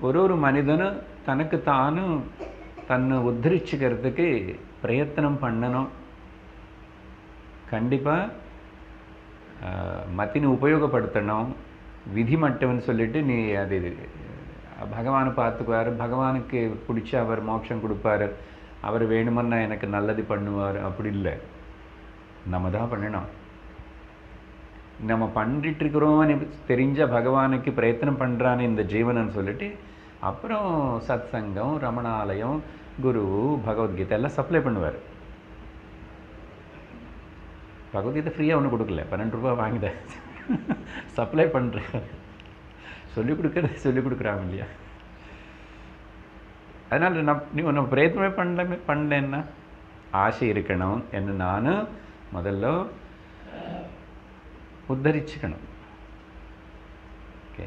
ஒரு மனிதனும் தனக்கு தானும் தன்னை உத்தரிச்சுக்கிறதுக்கு பிரயத்தனம் பண்ணணும். கண்டிப்பாக மத்தினை உபயோகப்படுத்தணும். விதி மட்டும்னு சொல்லிட்டு நீ அது பகவானை பார்த்துக்குவார், பகவானுக்கு பிடிச்ச அவர் மோட்சம் கொடுப்பார், அவர் வேணுமன்னா எனக்கு நல்லது பண்ணுவார், அப்படி இல்லை. நம்ம தான் பண்ணணும். நம்ம பண்ணிட்டுருக்கிறோன்னு தெரிஞ்ச பகவானுக்கு பிரயத்தனம் பண்ணுறான்னு இந்த ஜீவனன்னு சொல்லிட்டு அப்புறம் சத் சங்கம், ரமணாலயம், குரு, பகவத்கீதை எல்லாம் சப்ளை பண்ணுவார். பகவத்கீதை ஃப்ரீயாக ஒன்றும் கொடுக்கல, 12 ரூபா வாங்கிட்டேன், சப்ளை பண்ணுறேன், சொல்லிக் கொடுக்குறாங்க இல்லையா. அதனால் நீ ஒன்று பிரயத்தனமே பண்ணலன்னா ஆசை இருக்கணும். என்ன நான் முதல்ல உத்தரிச்சுக்கணும். ஓகே.